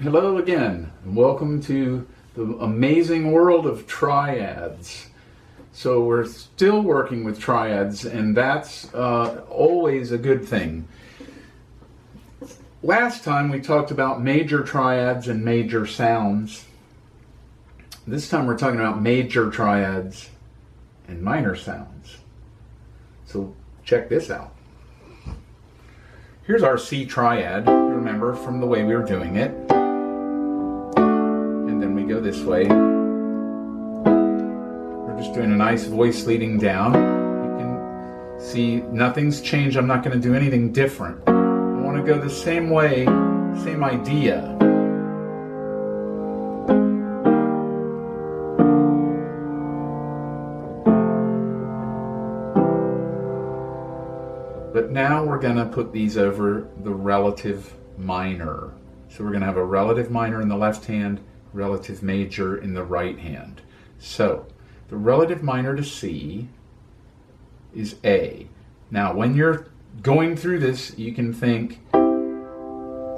Hello again, and welcome to the amazing world of triads. So we're still working with triads, and that's always a good thing. Last time we talked about major triads and major sounds. This time we're talking about major triads and minor sounds. So check this out. Here's our C triad, remember from the way we were doing it. And then we go this way. We're just doing a nice voice leading down. You can see nothing's changed. I'm not going to do anything different. I want to go the same way, same idea. But now we're going to put these over the relative minor. So we're going to have a relative minor in the left hand, relative major in the right hand. So the relative minor to C is A. Now when you're going through this, you can think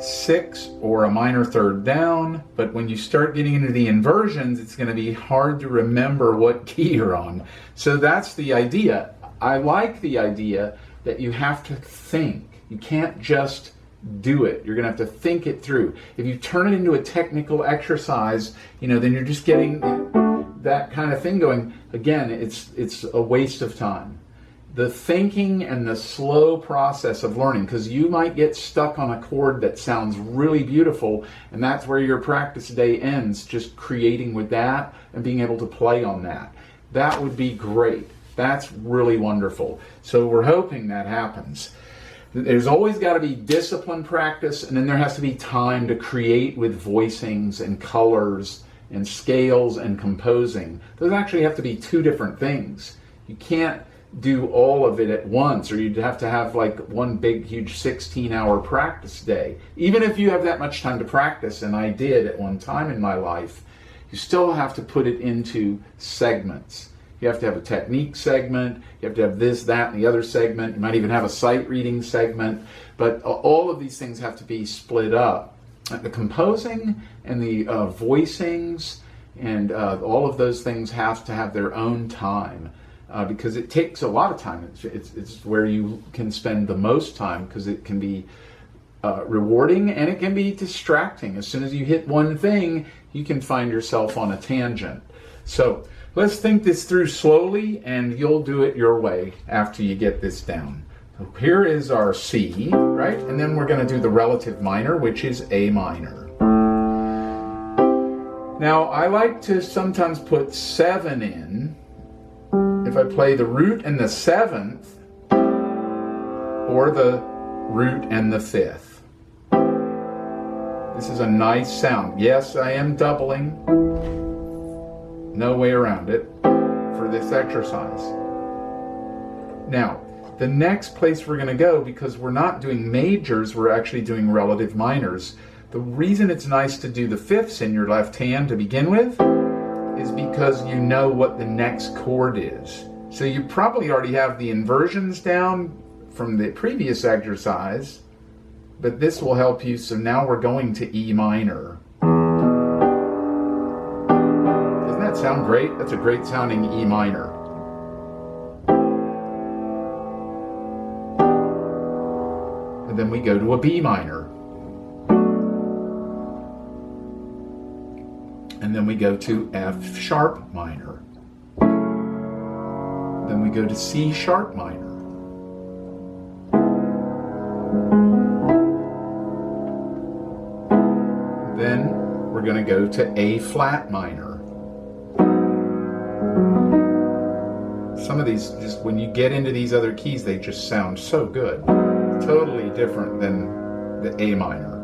6 or a minor third down, but when you start getting into the inversions, it's going to be hard to remember what key you're on. So that's the idea. I like the idea that you have to think. You can't just do it. You're going to have to think it through. If you turn it into a technical exercise, then you're just getting that kind of thing going. Again, it's a waste of time. The thinking and the slow process of learning, because you might get stuck on a chord that sounds really beautiful, and that's where your practice day ends, just creating with that and being able to play on that. That would be great. That's really wonderful. So we're hoping that happens. There's always got to be discipline practice, and then there has to be time to create with voicings and colors and scales and composing. Those actually have to be two different things. You can't do all of it at once, or you'd have to have like one big, huge 16-hour practice day. Even if you have that much time to practice, and I did at one time in my life, you still have to put it into segments. You have to have a technique segment, you have to have this, that, and the other segment. You might even have a sight reading segment, but all of these things have to be split up. The composing and the voicings and all of those things have to have their own time because it takes a lot of time. It's where you can spend the most time because it can be rewarding and it can be distracting. As soon as you hit one thing, you can find yourself on a tangent. So let's think this through slowly, and you'll do it your way after you get this down. So here is our C, right? And then we're going to do the relative minor, which is A minor. Now, I like to sometimes put 7 in. If I play the root and the 7th, or the root and the 5th. This is a nice sound. Yes, I am doubling. No way around it for this exercise. Now, the next place we're going to go, because we're not doing majors, we're actually doing relative minors. The reason it's nice to do the 5ths in your left hand to begin with is because you know what the next chord is. So you probably already have the inversions down from the previous exercise, but this will help you. So now we're going to E minor. Sound great? That's a great sounding E minor. And then we go to a B minor. And then we go to F sharp minor. Then we go to C sharp minor. Then we're going to go to A flat minor. Some of these, just when you get into these other keys, they just sound so good. Totally different than the A minor.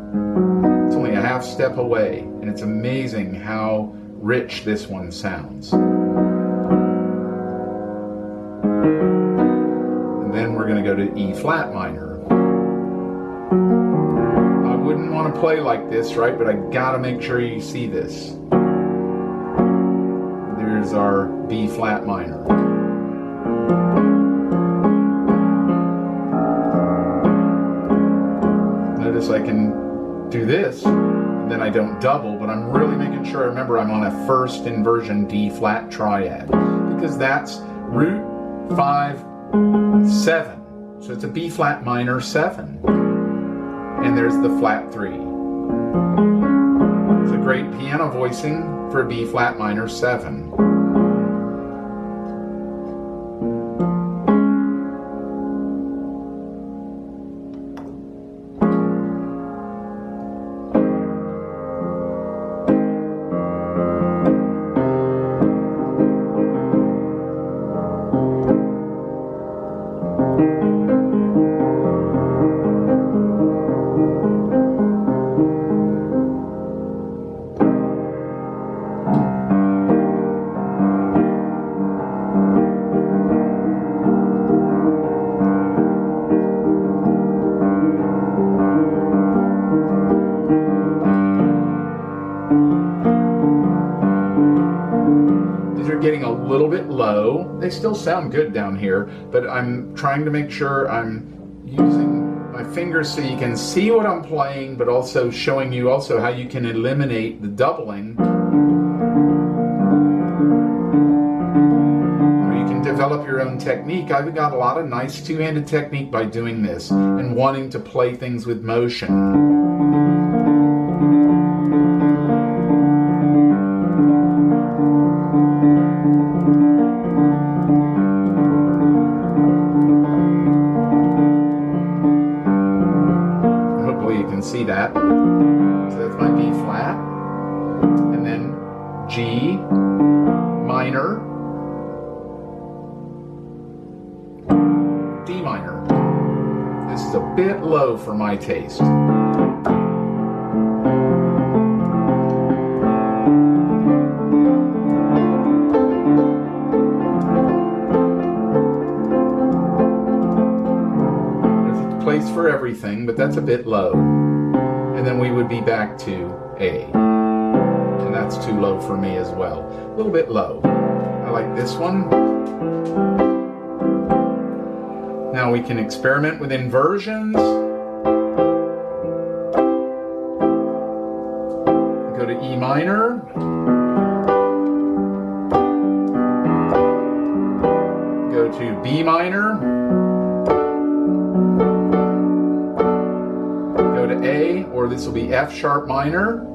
It's only a half step away, and it's amazing how rich this one sounds. And then we're going to go to E flat minor. I wouldn't want to play like this, right? But I gotta make sure you see this. There's our B flat minor. Notice I can do this, and then I don't double, but I'm really making sure I remember I'm on a first inversion D flat triad, because that's root 5, 7. So it's a B flat minor 7. And there's the flat 3. It's a great piano voicing for a B flat minor 7. Getting a little bit low. They still sound good down here, but I'm trying to make sure I'm using my fingers so you can see what I'm playing, but also showing you also how you can eliminate the doubling. Or you can develop your own technique. I've got a lot of nice two-handed technique by doing this and wanting to play things with motion. See that? So that's my B flat, and then G minor, D minor. This is a bit low for my taste. There's a place for everything, but that's a bit low. And then we would be back to A. And that's too low for me as well. A little bit low. I like this one. Now we can experiment with inversions. Go to E minor. Go to B minor. To A, or this will be F sharp minor.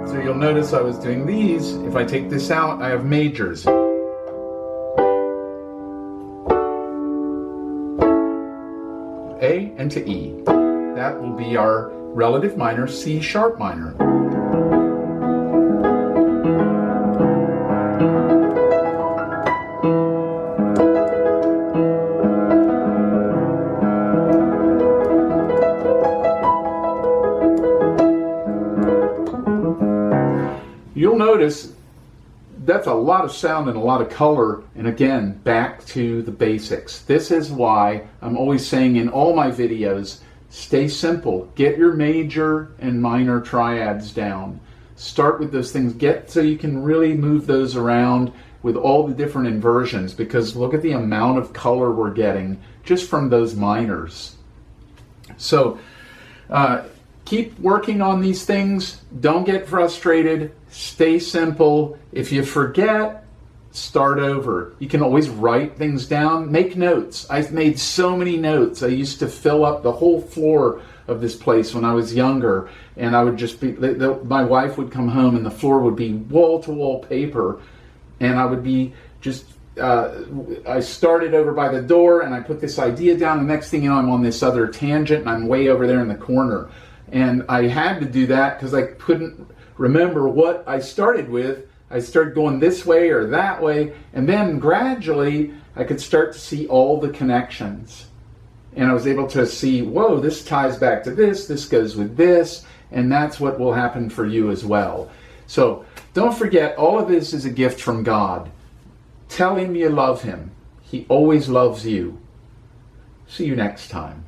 So you'll notice I was doing these. If I take this out, I have majors. A and to E. That will be our relative minor C sharp minor. You'll notice that's a lot of sound and a lot of color, and again, back to the basics. This is why I'm always saying in all my videos, stay simple. Get your major and minor triads down. Start with those things. Get so you can really move those around with all the different inversions, because look at the amount of color we're getting just from those minors. So keep working on these things. Don't get frustrated. Stay simple. If you forget, start over. You can always write things down. Make notes. I've made so many notes. I used to fill up the whole floor of this place when I was younger, and I would just be, my wife would come home and the floor would be wall-to-wall paper, and I would be just, I started over by the door and I put this idea down. The next thing you know, I'm on this other tangent and I'm way over there in the corner. And I had to do that because I couldn't remember what I started with. I started going this way or that way, and then gradually I could start to see all the connections. And I was able to see, whoa, this ties back to this goes with this, and that's what will happen for you as well. So don't forget, all of this is a gift from God. Tell Him you love Him. He always loves you. See you next time.